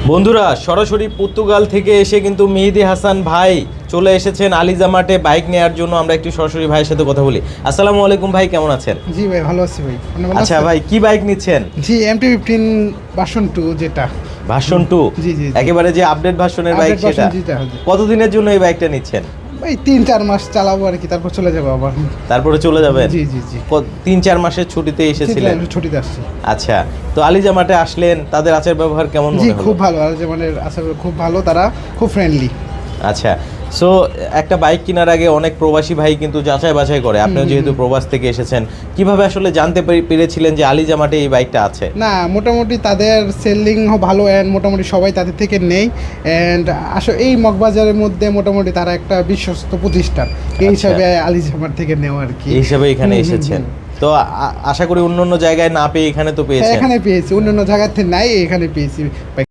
বন্ধুরা সরাসরি পর্তুগাল থেকে এসে কিন্তু মেহেদী হাসান ভাই চলে এসেছেন আলিজামাটে বাইক নেওয়ার জন্য। আমরা একটু সরাসরি ভাইয়ের সাথে কথা বলি। আসসালামু আলাইকুম ভাই, কেমন আছেন? জি ভাই, ভালো আছি ভাই। আপনি ভালো আচ্ছা আছেন? ভাই, কি বাইক নিচ্ছেন? জি MT-15 ভার্সন 2 যেটা ভার্সন 2। জি, জি, জি। একেবারে যে আপডেট ভার্সনের বাইক Update সেটা। version যেটা, জি। কতদিনের জন্য এই বাইকটা নিচ্ছেন? ভাই 3-4 মাস চালাবো আর কি, তারপর চলে যাবো আবার। তারপরে চলে যাবেন? জি, জি, জি। 3-4 মাসের ছুটিতে এসেছিলেন? ছুটিতে আসছি। আচ্ছা, তো আলিজামাটে আসলেন, তাদের আচার ব্যবহার কেমন জি মনে হলো? খুব ভালো, আর যেমন আসলে খুব ভালো, তারা খুব ফ্রেন্ডলি। আচ্ছা, সো একটা বাইক কেনার আগে অনেক প্রবাসী ভাই কিন্তু যাচাই বাছাই করে। আপনিও যেহেতু প্রবাস থেকে এসেছেন, কিভাবে আসলে জানতে পেরেছিলেন যে আলিজামাটে এই বাইকটা আছে? না, মোটামুটি তাদের সেলিং ভালো, অ্যান্ড মোটামুটি সবাই তাদের থেকে নেই। অ্যান্ড আসলে এই মগবাজারের মধ্যে মোটামুটি তারা একটা বিশ্বস্ত প্রতিষ্ঠান, এই হিসাবে আলিজামার থেকে নেওয়া আর কি। এই হিসাবে এখানে এসেছেন। তো আশা করি অন্য অন্য জায়গায় না পেয়ে এখানে তো পেয়েছেন। এখানে পেয়েছি, অন্য অন্য জায়গাতে নাই, এখানে পেয়েছি।